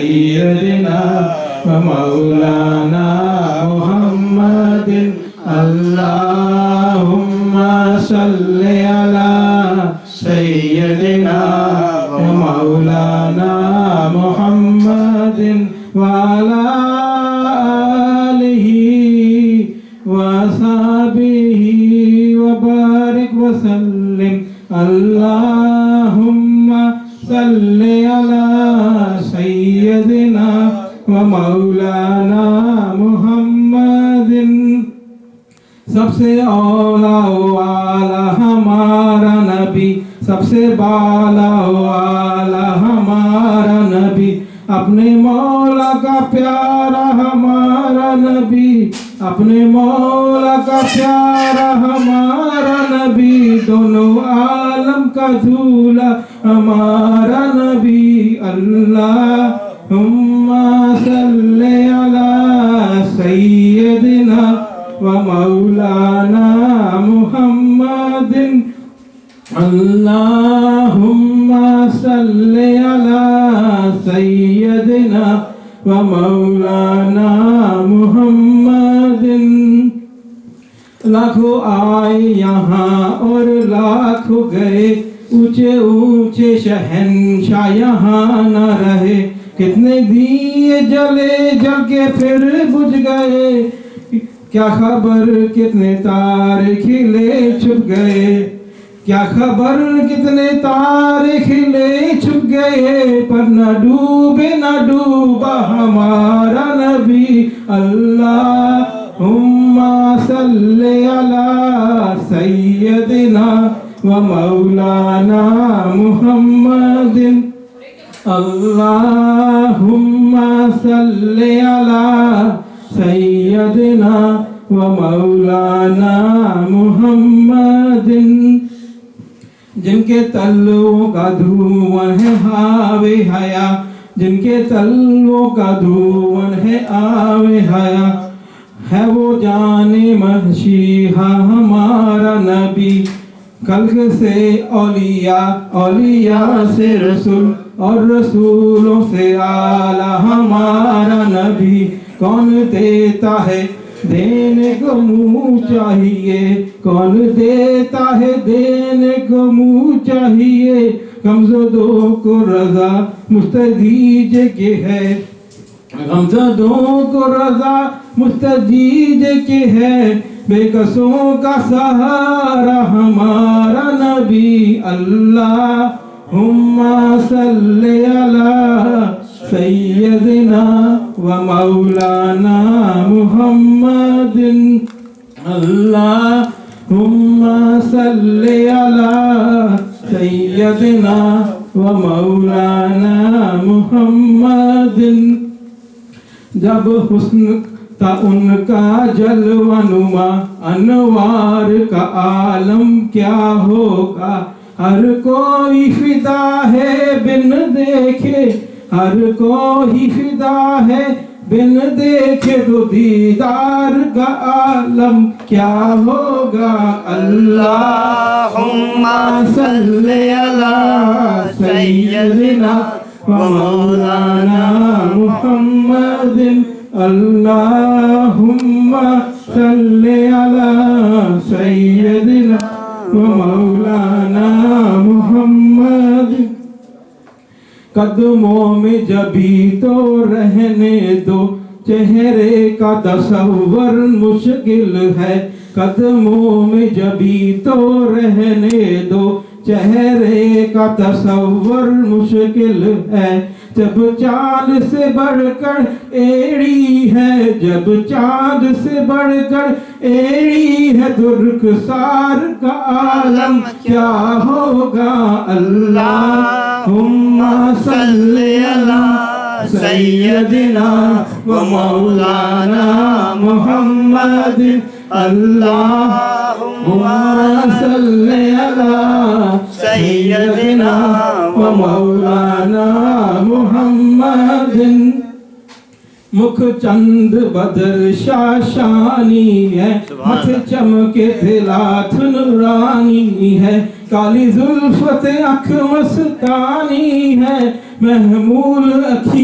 سيدنا ومولانا محمد اللهم صل على سيدنا ومولانا محمد وعلى آله وصحبه وبارك وسلم اللهم صل على سيدنا ومولانا محمد سب سے اولا والا ہمارا نبی سب سے بالا والا ہمارا نبی اپنے مولا کا پیارا ہمارا نبی اپنے مولا کا پیارا ہمارا نبی دونوں عالم کا جھولا ہمارا نبی اللہم صلی علی سیدنا ومولانا محمد اللہم صلی علی سیدنا ومولانا محمد لاکھوں آئے یہاں اور لاکھوں گئے اونچے اونچے شہنشاہ یہاں نہ رہے کتنے دیے جلے جل کے پھر بجھ گئے کیا خبر کتنے تارے کھلے چھپ گئے کیا خبر کتنے تارے کھلے چھپ گئے پر نہ ڈوبے نہ ڈوبا ہمارا نبی اللہم صلی علی سیدنا ومولانا محمد اللہم صلی علی سیدنا ومولانا محمد جن کے تلووں کا دھواں ہے ہاوے حیا جن کے تلووں کا دھواں ہے آوے حیا ہے وہ جان مسیحا ہمارا نبی خلق سے اولیاء اولیاء سے رسول اور رسولوں سے اعلیٰ ہمارا نبی کون دیتا ہے دینے کو منہ چاہیے کون دیتا ہے دینے کو منہ چاہیے غمزدوں کو رضا مستدیج کے ہے غمزدوں کو رضا مستدیج کے ہے بے کسوں کا سہارا ہمارا نبی اللہم صلی علی سیدنا ومولانا محمد اللہم صلی علی سیدنا ومولانا محمد جب حسن تھا ان کا جلوہ نما انوار کا عالم کیا ہوگا ہر کوئی فدا ہے بن دیکھے ہر کوئی فدا ہے بن دیکھے تو دیدار کا عالم کیا ہوگا اللہم صلی علی سیدنا ومولانا محمد اللہم صلی علی سیدنا ومولانا محمد قدموں میں جبھی تو رہنے دو چہرے کا تصور مشکل ہے قدموں میں جبھی تو رہنے دو چہرے کا تصور مشکل ہے جب چاند سے بڑھ کر ایڑی ہے جب چاند سے بڑھ کر ایڑی ہے تو رخسار کا عالم کیا ہوگا اللہم صلی علی سیدنا ومولانا محمد اللہم صلی علی سیدنا ومولانا محمد مکھ چند بدر شاشانی ہے مکھ چمکے دلات نورانی ہے کالی زلفت اکھ مستانی ہے محمول اکھی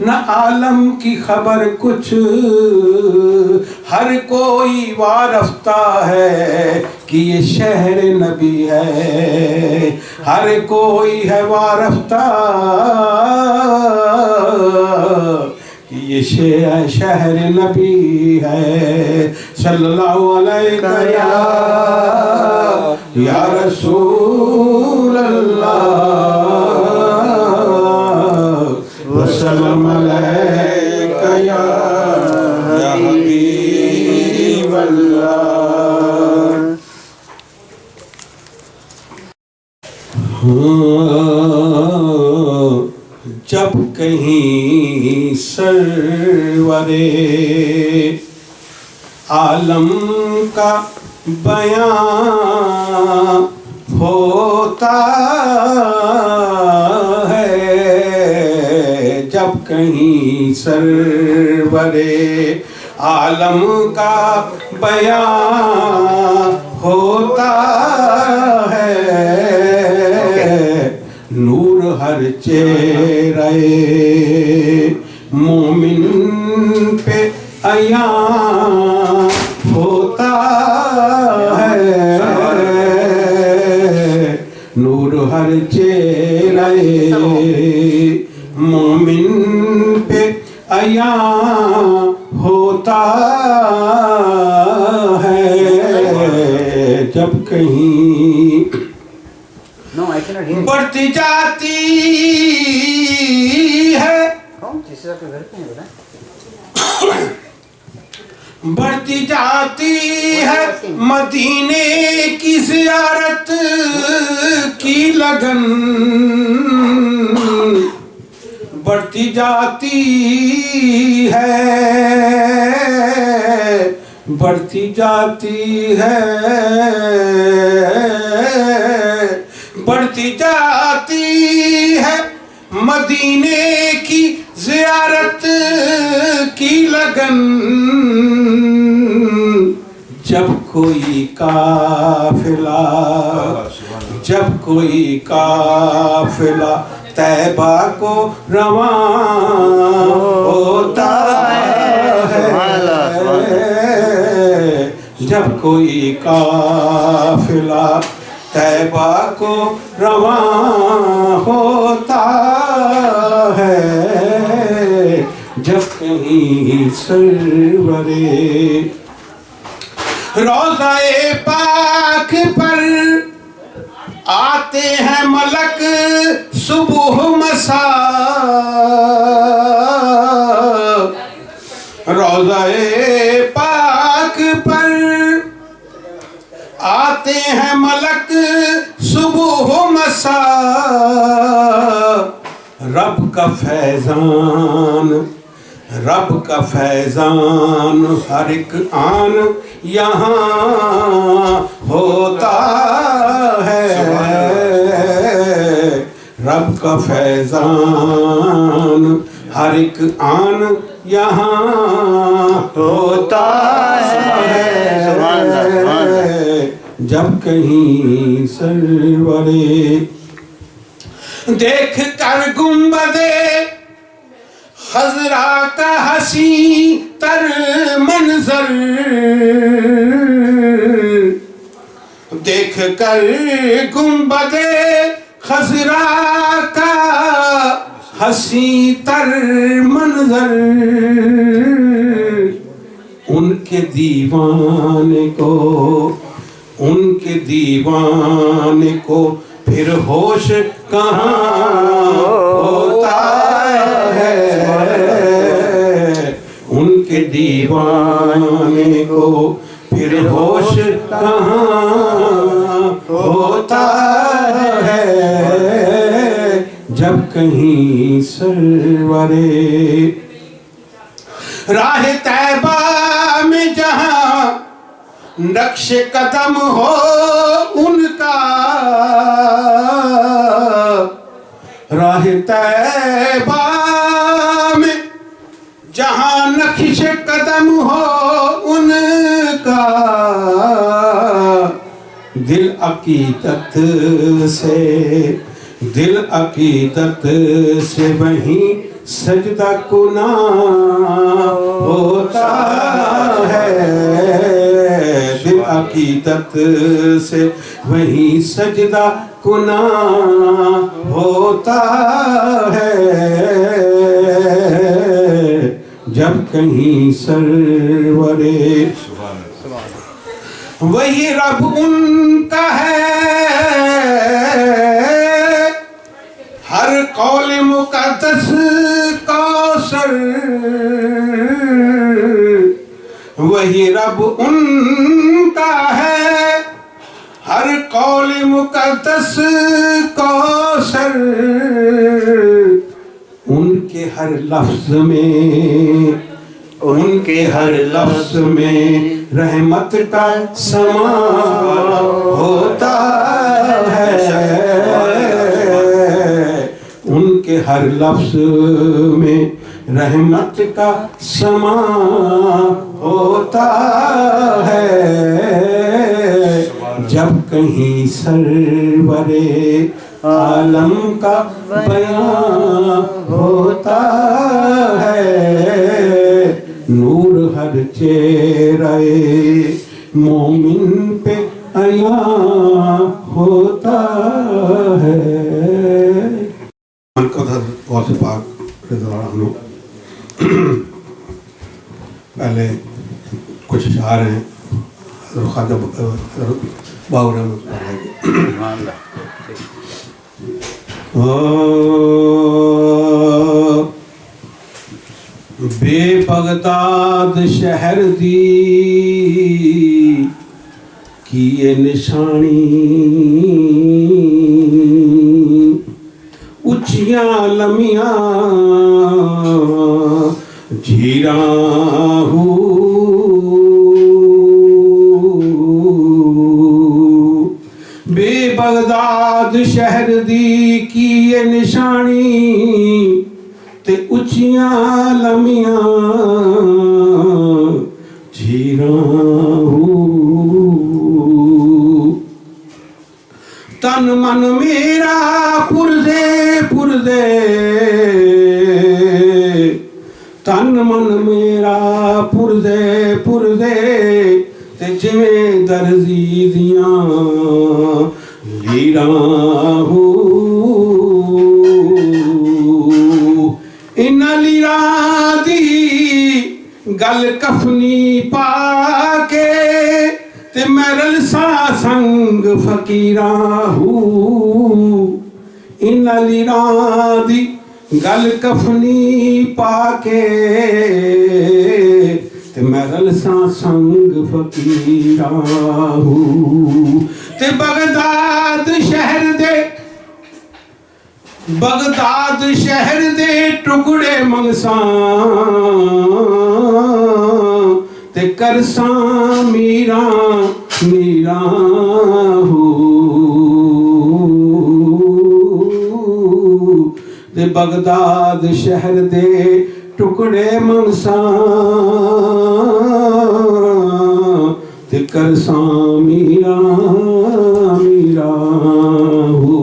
نہ عالم کی خبر کچھ، ہر کوئی وارفتہ ہے کہ یہ شہر نبی ہے، ہر کوئی ہے وارفتہ کہ یہ شہر نبی ہے۔ صلی اللہ علیہ یا رسول اللہ وسلم علیک یا حبیب اللہ۔ جب کہیں سرورے عالم کا بیان ہوتا ہے، جب کہیں سرورے عالم کا بیان ہوتا ہے، نور ہر چہرے مومن پہ عیاں ہوتا ہے، نور ہر چہرے مومن پہ عیاں ہوتا ہے، جب کہیں بڑھتی جاتی ہے، بڑھتی جاتی ہے مدینے کی زیارت کی لگن، بڑھتی جاتی ہے، بڑھتی جاتی ہے، بڑھتی جاتی ہے مدینے کی زیارت کی لگن، جب کوئی قافلہ، جب کوئی قافلہ طیبہ کو رواں ہوتا ہے، جب کوئی قافلہ طیبہ کو رواں ہوتا ہے، جب کہیں سرورے روضہ پاک پر آتے ہیں ملک صبح مساء، روضہ پاک پر آتے ہیں ملک صبح مساء، رب کا فیضان، رب کا فیضان ہر ایک آن یہاں ہوتا ہے، رب کا فیضان ہر ایک آن یہاں ہوتا ہے، جب کہیں سرورے دیکھ کر گنبدے خضرا کا حسین تر منظر، دیکھ کر گنبدے خضرا کا حسین تر منظر، ان کے دیوانے کو، ان کے دیوانے کو پھر ہوش کہاں ہوتا ہے، ان کے دیوانے کو پھر ہوش کہاں ہوتا ہے، جب کہیں سرورے راہ طیبہ میں جہاں نقش قدم ہو ان کا، راہ طیبہ میں جہاں نقش قدم ہو ان کا، دل عقیدت سے دل عقیدت سے وہیں سجدہ کناں ہوتا ہے، دل عقیدت سے وہیں سجدہ کناں ہوتا ہے، جب کہیں سرورے وہی رب ان کا ہے، ہر قول مقدس کوثر وہی رب ان کا ہے، ہر قول مقدس کوثر ان کے ہر لفظ میں، ان کے ہر لفظ میں رحمت کا سما ہوتا ہے، ان کے ہر لفظ میں رحمت کا سما ہوتا ہے، جب کہیں سرور عالم کا بیان ہوتا ہے، نور ہر چہرہ مومن پہ عیاں ہوتا ہے۔ غوث پاک رضی اللہ عنہ پہلے کچھ اشعار ہیں حضرت خواجہ باؤ رحمۃ اللہ بے بغداد شہر دی کی یہ نشانی، اچھیاں لمیاں جھیراں ہو، بے بغداد شہر دی کی یہ نشانی تے اچھیاں لمیاں جھیراں ہو، تن من میرا پرزے پرزے، تن من میرا پرزے پرزے تے جویں درزی دیاں لیراں ہو، ان لیراں دی گل کفنی پا کے تے میرل سا سنگ فقیراں ہو، ان لیراں دی گل کفنی پا کے تے میرل سا سنگ فقیراں ہو، تے بغداد شہر دے، بغداد شہر دے ٹکڑے منگساں تے کرساں میراں میراں ہو، تے بغداد شہر دے ٹکڑے منگساں تے کرساں میراں میراں ہو۔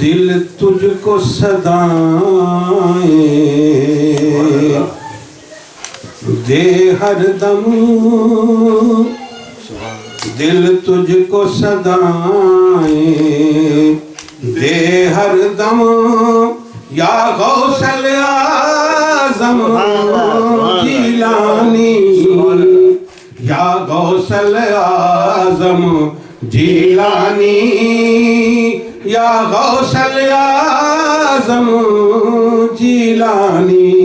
دل تجھ کو صدائیں دے ہر دم، دل تجھ کو صدائیں دے ہر دم، یا غوث الاعظم جیلانی، یا غوث الاعظم جیلانی، یا غوث الاعظم جیلانی،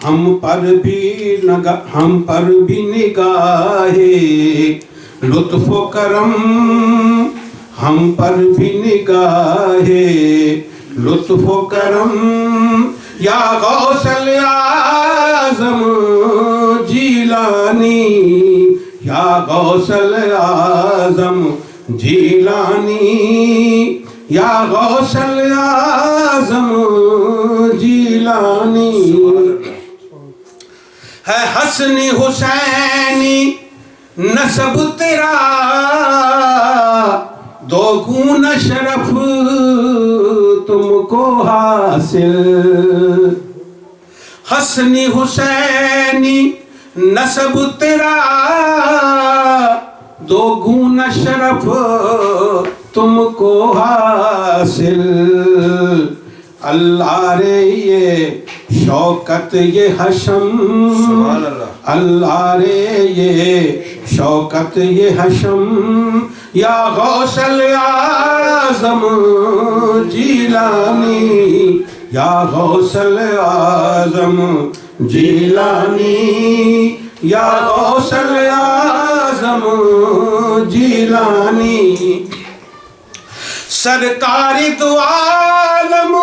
ہم پر بھی نگاہ لطف و کرم، ہم پر بھی نگاہ لطف و کرم، یا غوث الاعظم جیلانی، یا غوث الاعظم جیلانی، یا غوث الاعظم جیلانی ہے حسن حسینی نسب تیرا دو گنا شرف تم کو حاصل حسن حسینی نسب تیرا دو گنا شرف تم کو حاصل اللہ رے یہ شوکت یہ حشم اللہ رے یہ شوکت یہ حشم یا غوث الاعظم جیلانی یا غوث الاعظم جیلانی یا غوث الاعظم جیلانی سرکار دو عالم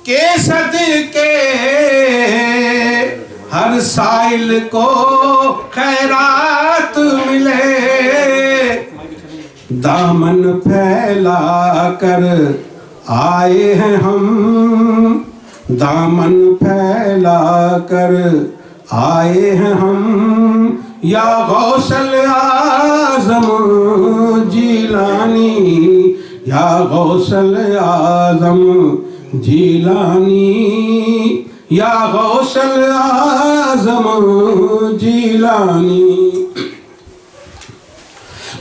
کے صدقے ہر سائل کو خیرات ملے دامن پھیلا کر آئے ہیں ہم دامن پھیلا کر آئے ہیں ہم یا غوث الاعظم جیلانی یا غوث الاعظم جیلانی یا غوث الاعظم جیلانی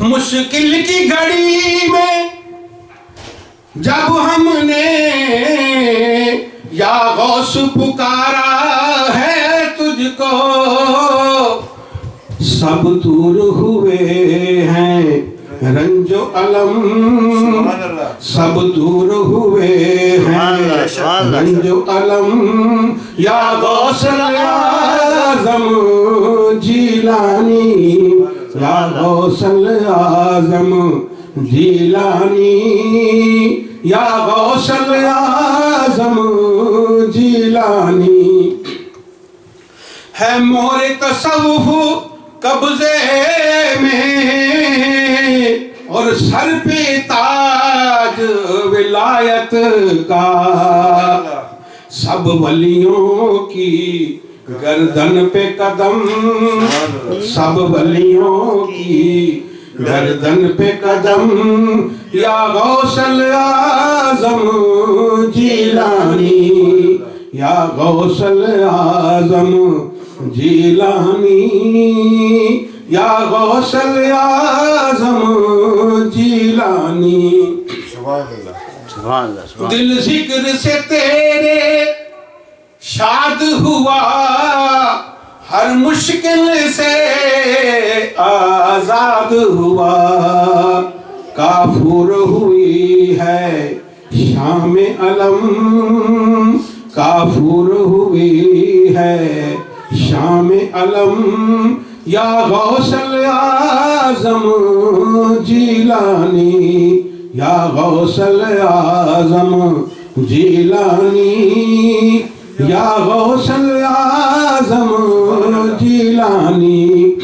مشکل کی گھڑی میں جب ہم نے یا غوث پکارا ہے تجھ کو سب دور ہوئے ہیں رنج و علم سب دور ہوئے ہیں رنج و علم یا غوث الاعظم جیلانی یا غوث الاعظم جیلانی یا غوث الاعظم جیلانی ہے مور تصوف قبضے میں اور سر پہ تاج ولایت کا سب ولیوں کی گردن پہ قدم سب ولیوں کی گردن پہ قدم یا غوث الاعظم جیلانی یا غوث الاعظم جیلانی یا غوث الاعظم جیلانی دل ذکر سے تیرے شاد ہوا ہر مشکل سے آزاد ہوا کافور ہوئی ہے شام علم کافور ہوئی ہے شام علم یا غوث الاعظم جیلانی یا غوث الاعظم جیلانی یا غوث الاعظم جیلانی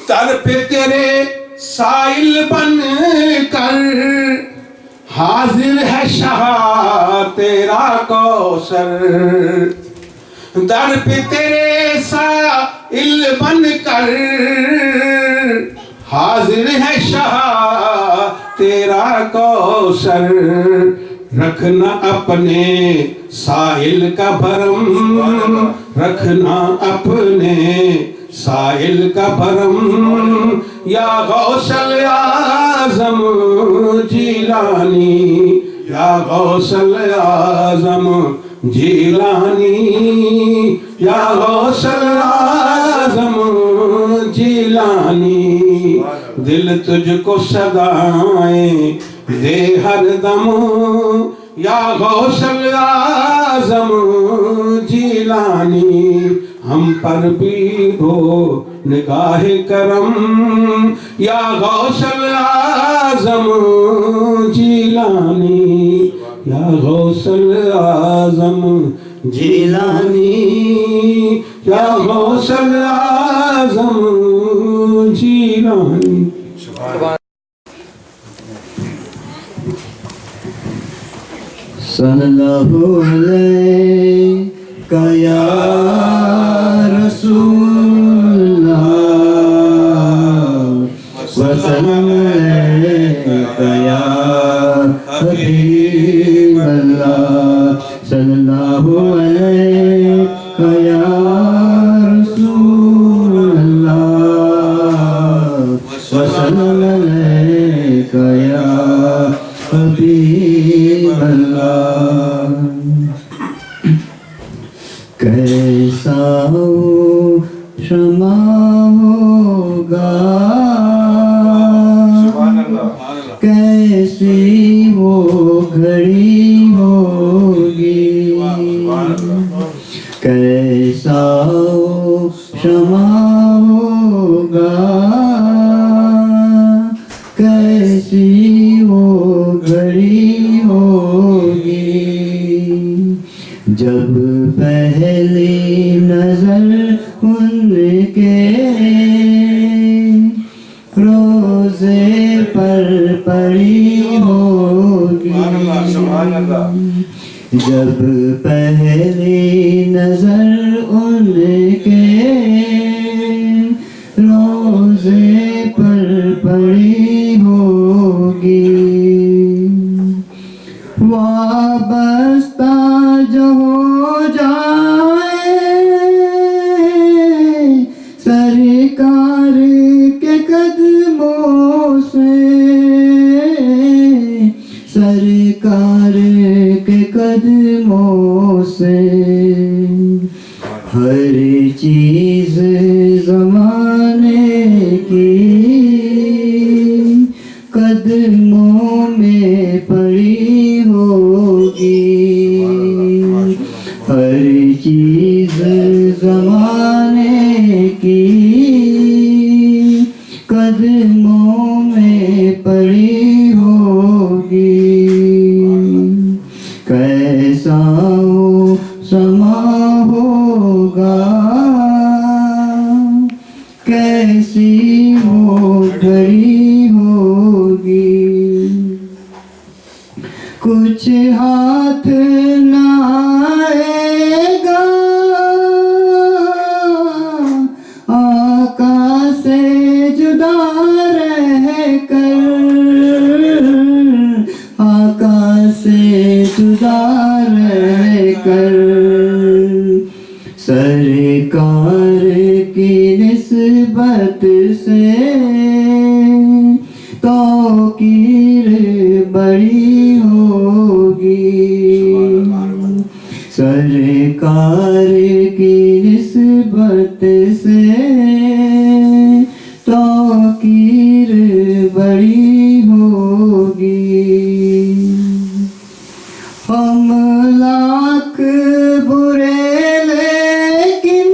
در پہ تیرے سائل بن کر حاضر ہے شاہ تیرا کوثر در پہ تیرے سائل بن کر حاضر ہے شاہ تیرا کوثر رکھنا اپنے ساحل کا بھرم رکھنا اپنے ساحل کا بھرم یا غوث الاعظم جیلانی یا غوث الاعظم جیلانی یا غوث الاعظم جیلانی دل تجھ کو صدائیں دے ہر دم یا غوث الاعظم جیلانی ہم پر بھی ہو نگاہ کرم یا غوث الاعظم جیلانی یا غوث الاعظم جیلانی یا غوث الاعظم جیلانی صلی اللہ علیہ یا رسول اللہ وسلم یا حبیب اللہ صلی اللہ علیہ یا رسول اللہ وسلم یا حبیب اللہ کیسا ہو شمع ہوگا کیسی وہ گھڑی ہوگی کیسا ہو شمع ہوگا کیسی وہ گھڑی ہوگی جب پہلی نظر ان کے روزے پر پڑی ہوگی جب پہلی نظر ان کے روزے پر پڑی ہوگی وابستہ جو ہو جائے سرکار کے قدموں سے سرکار کے قدموں سے ہر چیز زمانے کی قدموں میں پڑی ہوگی ہر چیز زمانے کی قدموں میں پڑی ہوگی کیسا ہو سما ہوگا کیسی وہ گھڑی ہوگی کچھ ہاتھ نہ آئے گا آقا سے جدا رہ کر آقا سے جدا رہ کر سرکار کی نسبت سے توقیر بڑی ہوگی سرکار کی نسبت سے توقیر بڑی ہوگی ہم لاکھ برے لیکن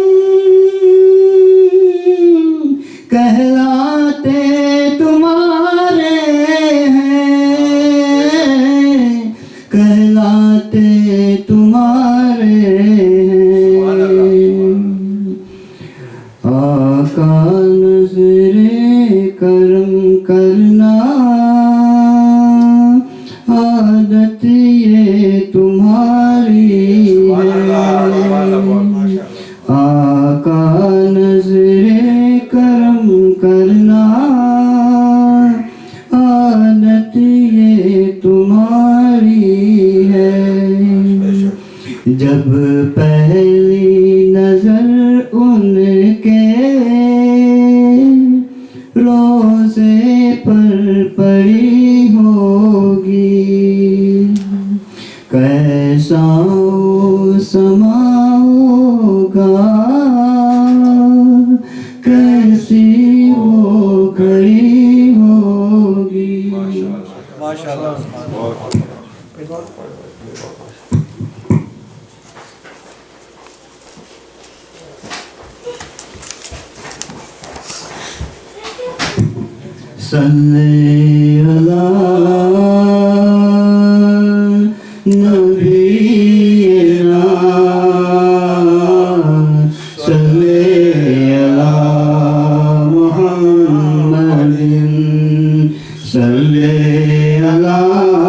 کہلاتے تمہارے ہیں کہلاتے تمہارے ہیں آقا نظر کرم کرنا عادت یہ تمہاری ہے آقا نظر کرم کرنا عادت یہ تمہاری ہے جب پہلی نظر ان کے روزے پر پڑی ہوگی کیسا سما ہوگا کیسی وہ گھڑی ہوگی صلی اللہ نبینا صلی اللہ محمد صلی اللہ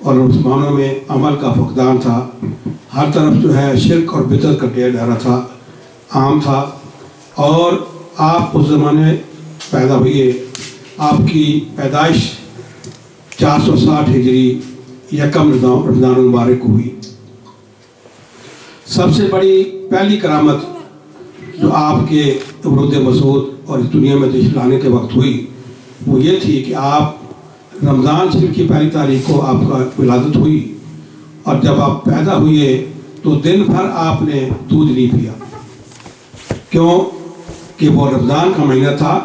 اور مسلمانوں میں عمل کا فقدان تھا، ہر طرف جو ہے شرک اور بدعت کا ڈھیر ڈالا تھا، عام تھا. اور آپ اس زمانے میں پیدا ہوئے، آپ کی پیدائش 460 ہجری یکم رمضان المبارک کو ہوئی. سب سے بڑی پہلی کرامت جو آپ کے ورود مسعود اور اس دنیا میں تشریف لانے کے وقت ہوئی وہ یہ تھی کہ آپ رمضان شریف کی پہلی تاریخ کو آپ کا ولادت ہوئی، اور جب آپ پیدا ہوئے تو دن بھر آپ نے دودھ نہیں پیا. کیوں کہ وہ رمضان کا مہینہ تھا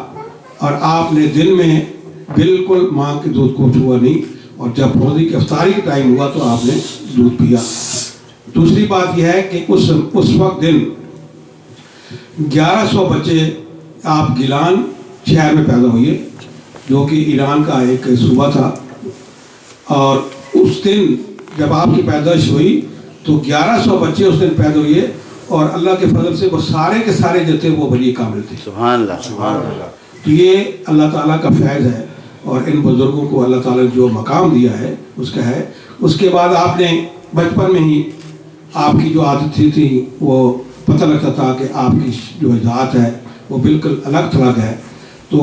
اور آپ نے دن میں بالکل ماں کے دودھ کو چھوا نہیں، اور جب روزے کی افطاری کا ٹائم ہوا تو آپ نے دودھ پیا. دوسری بات یہ ہے کہ اس وقت دن 1100 بچے آپ گیلان شہر میں پیدا ہوئے جو کہ ایران کا ایک صوبہ تھا، اور اس دن جب آپ کی پیدائش ہوئی تو 1100 بچے اس دن پیدا ہوئے، اور اللہ کے فضل سے وہ سارے کے سارے جو تھے وہ ولی کامل تھے. سبحان اللہ سبحان اللہ. تو یہ اللہ تعالیٰ کا فیض ہے، اور ان بزرگوں کو اللہ تعالیٰ نے جو مقام دیا ہے اس کا ہے. اس کے بعد آپ نے بچپن میں ہی آپ کی جو عادت تھی وہ پتہ لگتا تھا کہ آپ کی جو ذات ہے وہ بالکل الگ تھلگ ہے. تو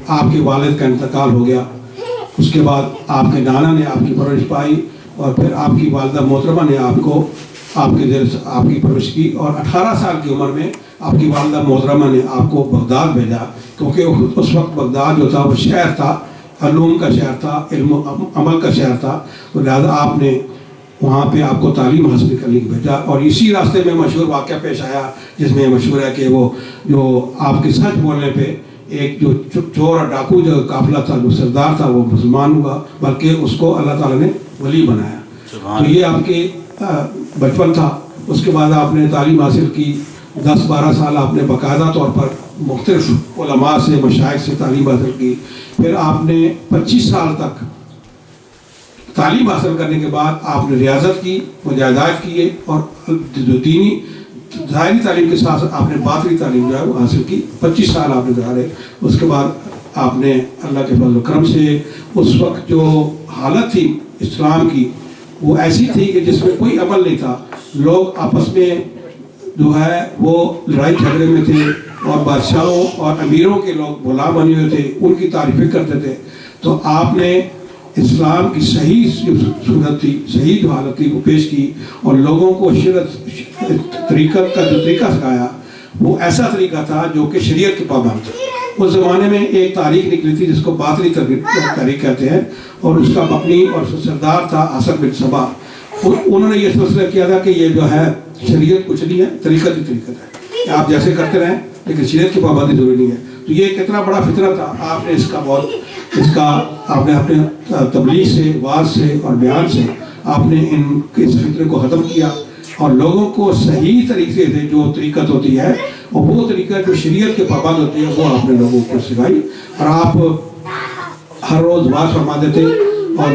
آپ کے والد کا انتقال ہو گیا، اس کے بعد آپ کے نانا نے آپ کی پرورش پائی، اور پھر آپ کی والدہ محترمہ نے آپ کو آپ کے دل سے آپ کی پرورش کی، اور 18 سال کی عمر میں آپ کی والدہ محترمہ نے آپ کو بغداد بھیجا، کیونکہ اس وقت بغداد جو تھا وہ شہر تھا، علوم کا شہر تھا، علم و عمل کا شہر تھا. تو لہٰذا آپ نے وہاں پہ آپ کو تعلیم حاصل کرنے کی بھیجا. اور اسی راستے میں مشہور واقعہ پیش آیا جس میں مشہور ہے کہ وہ جو آپ کے سچ بولنے پہ ایک جو چور اور ڈاکو جو قافلہ تھا جو سردار تھا وہ مسلمان ہوا، بلکہ اس کو اللہ تعالیٰ نے ولی بنایا. تو یہ آپ کے بچپن تھا. اس کے بعد آپ نے تعلیم حاصل کی، 10-12 سال آپ نے باقاعدہ طور پر مختلف علماء سے مشائخ سے تعلیم حاصل کی. پھر آپ نے 25 سال تک تعلیم حاصل کرنے کے بعد آپ نے ریاضت کی، مجاہدات کیے، اور جو دینی ظاہری تعلیم کے ساتھ آپ نے باطنی تعلیم جو ہے وہ حاصل کی. 25 سال آپ نے گزارے. اس کے بعد آپ نے اللہ کے فضل و کرم سے اس وقت جو حالت تھی اسلام کی وہ ایسی تھی کہ جس میں کوئی عمل نہیں تھا، لوگ آپس میں جو ہے وہ لڑائی جھگڑے میں تھے، اور بادشاہوں اور امیروں کے لوگ غلام بنے ہوئے تھے، ان کی تعریفیں کرتے تھے. تو آپ نے اسلام کی صحیح جو صورت تھی، صحیح جو حالت تھی وہ پیش کی، اور لوگوں کو طریقت کا جو طریقہ سکھایا وہ ایسا طریقہ تھا جو کہ شریعت کے پابند تھا. اس زمانے میں ایک تاریخ نکلی تھی جس کو باطنی تاریخ کہتے ہیں، اور اس کا مبنی اور سردار تھا حسن بن صبا. انہوں نے یہ فیصلہ کیا تھا کہ یہ جو ہے شریعت کچھ نہیں ہے، طریقت ہی طریقت ہے، آپ جیسے کرتے رہیں لیکن شریعت کی پابندی ضروری نہیں ہے. تو یہ کتنا بڑا فتنہ تھا. آپ نے اس کا آپ نے اپنے تبلیغ سے، واعظ سے اور بیان سے آپ نے اس فتنے کو ختم کیا، اور لوگوں کو صحیح طریقے سے جو طریقت ہوتی ہے اور وہ طریقہ جو شریعت کے پابند ہوتی ہے وہ آپ نے لوگوں کو سکھائی. اور آپ ہر روز واعظ فرماتے تھے، اور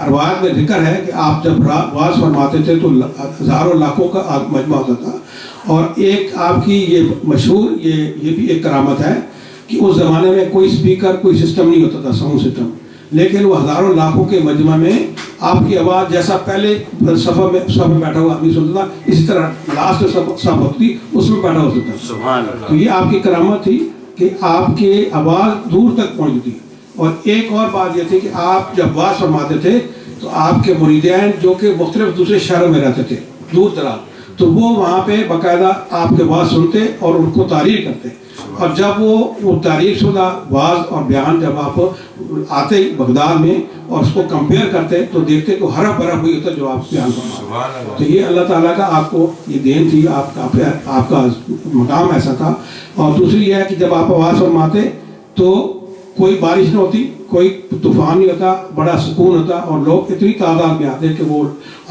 روایت میں ذکر ہے کہ آپ جب واعظ فرماتے تھے تو ہزاروں لاکھوں کا مجمع ہوتا تھا. اور ایک آپ کی یہ مشہور یہ بھی ایک کرامت ہے کہ اس زمانے میں کوئی اسپیکر، کوئی سسٹم نہیں ہوتا تھا، ساؤنڈ سسٹم، لیکن وہ ہزاروں لاکھوں کے مجمع میں آپ کی آواز جیسا پہلے صف میں بیٹھا ہوا آدمی سنتا تھا، اسی طرح لاسٹ صف ہوتی اس میں بیٹھا ہو سکتا تھا. تو یہ آپ کی کرامت تھی کہ آپ کی آواز دور تک پہنچتی. اور ایک اور بات یہ تھی کہ آپ جب واعظ فرماتے تھے تو آپ کے مریدین جو کہ مختلف دوسرے شہروں میں رہتے تھے دور دراز، تو وہ وہاں پہ باقاعدہ آپ کے واعظ سنتے اور ان کو تعریف کرتے. اور جب وہ تعریف شدہ واعظ اور بیان جب آپ آتے بغداد میں اور اس کو کمپیئر کرتے تو دیکھتے کہ ہرا بھرا ہوئی ہوتا جو آپ بیان کرتے. تو یہ اللہ تعالیٰ کا آپ کو یہ دین تھی، آپ کا مقام ایسا تھا. اور دوسری یہ ہے کہ جب آپ آواز فرماتے تو کوئی بارش نہ ہوتی، کوئی طوفان نہیں ہوتا، بڑا سکون ہوتا، اور لوگ اتنی تعداد میں آتے کہ وہ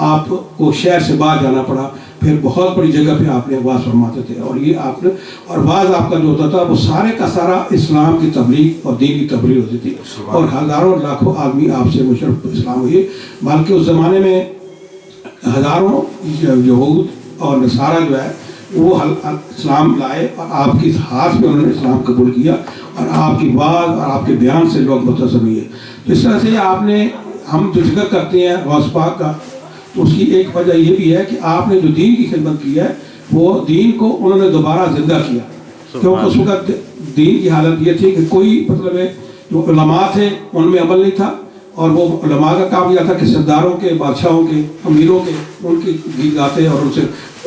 آپ کو شہر سے باہر جانا پڑا. پھر بہت بڑی جگہ پہ آپ نے واعظ فرماتے تھے، اور یہ آپ نے اور واعظ آپ کا جو ہوتا تھا وہ سارے کا سارا اسلام کی تبلیغ اور دین کی تبلیغ ہوتی تھی. اور ہزاروں لاکھوں آدمی آپ سے مشرف اسلام ہوئے. بلکہ اس زمانے میں ہزاروں یہود اور نصارہ جو ہے وہ اسلام لائے، اور آپ کی ہاتھ میں انہوں نے اسلام قبول کیا، اور آپ کی بات اور آپ کے بیان سے لوگ متاثر ہوئے. تو اس طرح سے آپ نے ہم جو ذکر کرتے ہیں غوث پاک کا، تو اس کی ایک وجہ یہ بھی ہے کہ آپ نے جو دین کی خدمت کی ہے وہ دین کو انہوں نے دوبارہ زندہ کیا، کیونکہ اس وقت دین کی حالت یہ تھی کہ کوئی مطلب ہے جو علماء تھے ان میں عمل نہیں تھا، اور وہ علماء کا کام یہ تھا کہ سرداروں کے، بادشاہوں کے، امیروں کے ان کی گیت گاتے اور ان سے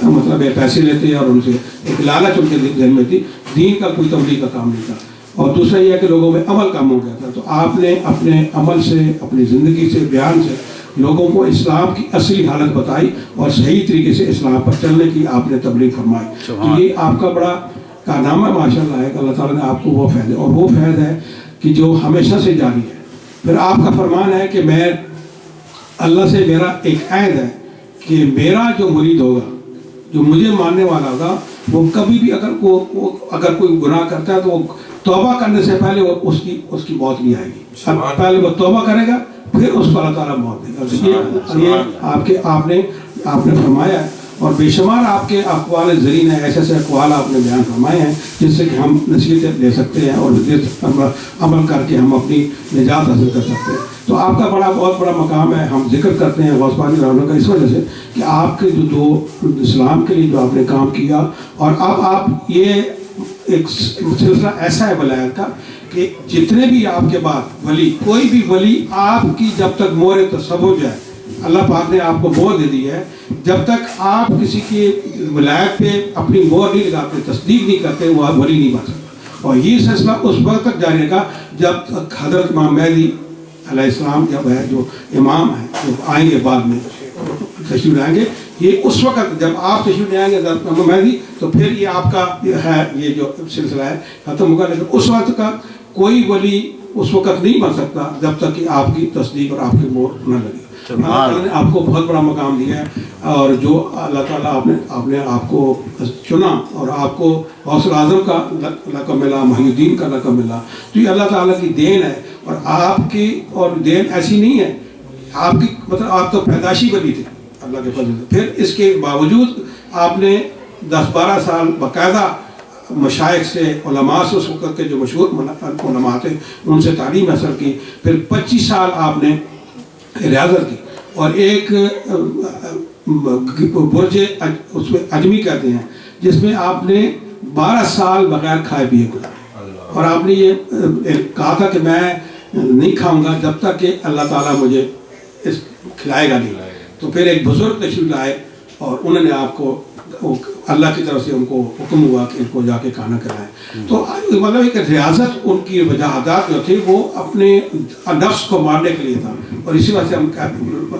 مطلب پیسے لیتے اور ان سے ایک لالچ ان کے ذہن میں تھی، دین کا کوئی تبلیغ کا کام نہیں تھا۔ اور دوسرا یہ ہے کہ لوگوں میں عمل کم ہو گیا تھا، تو آپ نے اپنے عمل سے، اپنی زندگی سے، بیان سے لوگوں کو اسلام کی اصلی حالت بتائی اور صحیح طریقے سے اسلام پر چلنے کی آپ نے تبلیغ فرمائی۔ تو یہ آپ کا بڑا کارنامہ ماشاء اللہ ہے کہ اللہ تعالیٰ نے آپ کو وہ فیض ہے، اور وہ فیض ہے کہ جو ہمیشہ سے جاری ہے۔ پھر آپ کا فرمان ہے کہ میں اللہ سے میرا ایک عہد ہے کہ میرا جو مرید ہوگا، جو مجھے ماننے والا ہوگا، وہ کبھی بھی اگر کوئی گناہ کرتا ہے تو وہ توبہ کرنے سے پہلے اس کی موت نہیں آئے گی، پہلے وہ توبہ کرے گا پھر اس کو اللہ تعالیٰ موت دے گا۔ یہ آپ نے فرمایا ہے، اور بے شمار آپ کے اقوال زرین ہیں، ایسے اقوال آپ نے بیان فرمائے ہیں جس سے کہ ہم نصیحت لے سکتے ہیں اور عمل کر کے ہم اپنی نجات حاصل کر سکتے ہیں۔ تو آپ کا بہت بڑا مقام ہے، ہم ذکر کرتے ہیں غوث پاک رحمہ اللہ کا اس وجہ سے کہ آپ کے جو اسلام کے لیے جو آپ نے کام کیا، اور اب آپ یہ ایک سلسلہ ایسا ہے ولایت کا کہ جتنے بھی آپ کے بعد ولی، کوئی بھی ولی آپ کی جب تک مہر تصب ہو جائے، اللہ پاک نے آپ کو مہر دے دی ہے، جب تک آپ کسی کی ولایت پہ اپنی مہر نہیں لگاتے، تصدیق نہیں کرتے، وہ ولی نہیں بن سکتا۔ اور یہ سلسلہ اس وقت تک جاری رہے گا جب تک حضرت امام مہدی علیہ السلام جب ہے، جو امام ہیں، جو آئیں گے بعد میں تشریف لائیں گے، یہ اس وقت جب آپ تشریف لے آئیں گے حضرت امام مہدی، تو پھر یہ آپ کا ہے یہ جو سلسلہ ہے ختم ہوگا۔ لیکن اس وقت کا کوئی ولی اس وقت نہیں بن سکتا جب تک کہ آپ کی تصدیق اور آپ کی مہر نہ لگے۔ اللہ تعالیٰ نے آپ کو بہت بڑا مقام دیا ہے، اور جو اللہ تعالیٰ آپ نے آپ کو چنا اور آپ کو غوث الاعظم کا لقب ملا، محی الدین کا لقب ملا، تو یہ اللہ تعالیٰ کی دین ہے۔ اور آپ کی اور دین ایسی نہیں ہے، آپ کی مطلب آپ تو پیدائشی ولی تھے اللہ کے فضل سے، پھر اس کے باوجود آپ نے 10-12 سال باقاعدہ مشائخ سے، علماء سے، اس وقت کے جو مشہور علماء تھے ان سے تعلیم حاصل کی، پھر 25 سال آپ نے ریاضت کی، اور ایک برج اس میں اجمی کہتے ہیں جس میں آپ نے 12 سال بغیر کھائے پیے گزارے، اور آپ نے یہ کہا تھا کہ میں نہیں کھاؤں گا جب تک کہ اللہ تعالیٰ مجھے اس کھلائے گا نہیں۔ تو پھر ایک بزرگ تشریف لائے اور انہوں نے آپ کو اللہ کی طرف سے ان کو حکم ہوا کہ ان کو جا کے کھانا کھلائیں۔ تو مطلب ایک ریاضت ان کی وجاہت جو تھی وہ اپنے نفس کو مارنے کے لیے تھا، اور اسی وجہ سے ہم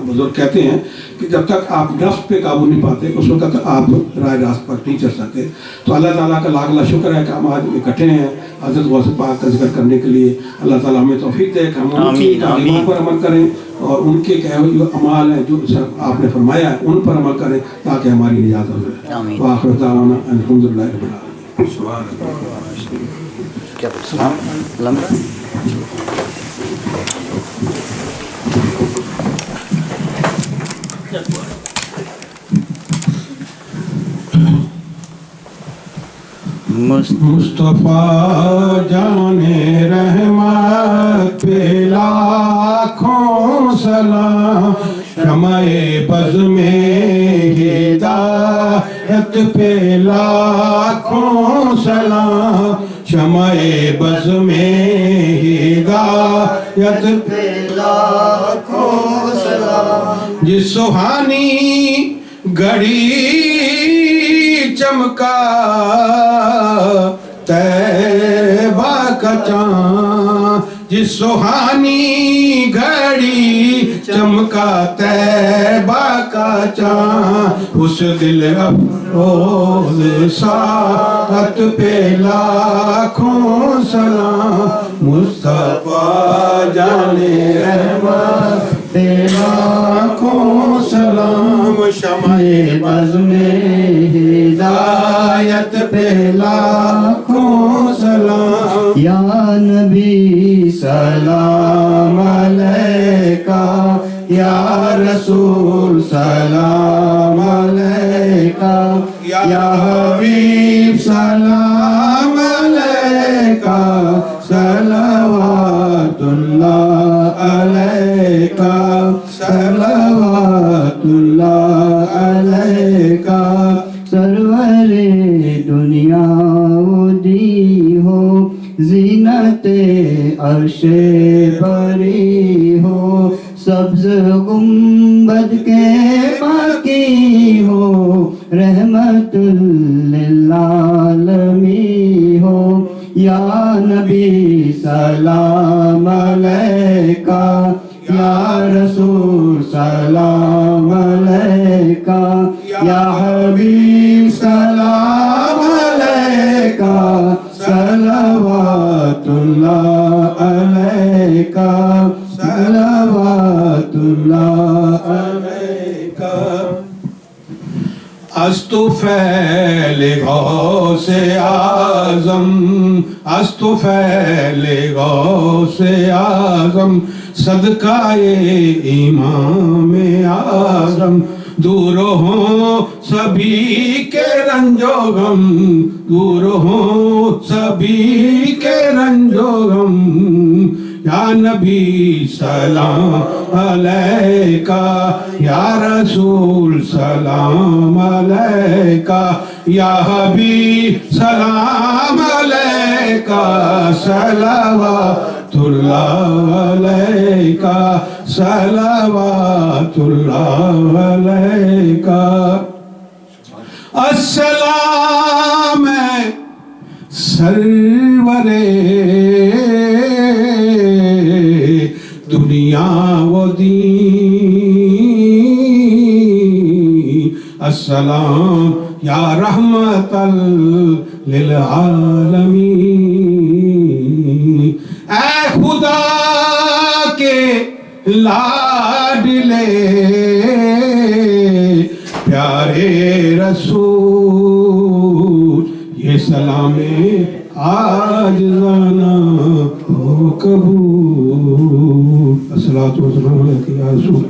بزرگ کہتے ہیں کہ جب تک آپ نفس پہ قابو نہیں پاتے اس وقت آپ راہ راست پر نہیں چل سکتے۔ تو اللہ تعالیٰ کا لاکھ لاکھ شکر ہے کہ ہم آج اکٹھے ہیں حضرت غوث پاک کا ذکر کرنے کے لیے۔ اللہ تعالیٰ ہمیں توفیق دے کہ ہم ان کی تعلیمات پر عمل کریں اور ان کے کہے ہوئے جو اعمال ہیں جو آپ نے فرمایا ہے ان پر عمل کریں تاکہ ہماری نجات ہو جائے۔ وآخر دعوانا الحمدللہ رب العالمین۔ مصطفیٰ جان رحمت پہ لاکھوں سلام، شمع بز میں ہدایت پہ لاکھوں سلام، شمع بز میں ہدایت پہ لاکھوں سلام، جس سہانی گھڑی چمکا طیبہ کا چاند، جس سہانی گھڑی چمکا طیبہ کا چاند، اس دل افروز ساعت پہ لاکھوں سلام، مصطفیٰ جان رحمت پہ لاکھوں سلام، شمع بز میں ہدایت پہ لاکھوں سلام، یا نبی سلام علیکہ، یا رسول سلام علیکہ، یا حبیب سلام علیکہ، صلوات اللہ علیکہ صلوات اللہ علیکہ سرور دنیا و دی ہو زینت عرش بری ہو سبز گنبد کے باقی ہو رحمت للعالمین ہو یا نبی سلام علیکہ یا رسول سلام علیکہ یا حبیب سلام علیکہ صلوات اللہ علیکہ صلوات اللہ علیکہ استفیل غوث اعظم استفیل غوث اعظم صدقہ امام اعظم دور ہوں سبھی کے رنج و غم دور ہوں سبھی کے رنج و غم یا نبی سلام علیکہ یا رسول سلام علیکہ یا حبیب سلام علیکہ صلوات اللہ علیکہ صلوات اللہ علیکہ السلام سرور دنیا و دین السلام یا رحمت للعالمین اے خدا کے لاڈلے پیارے رسول یہ سلام عاجزانہ ہو قبول الصلاۃ والسلام علیکہ یا رسول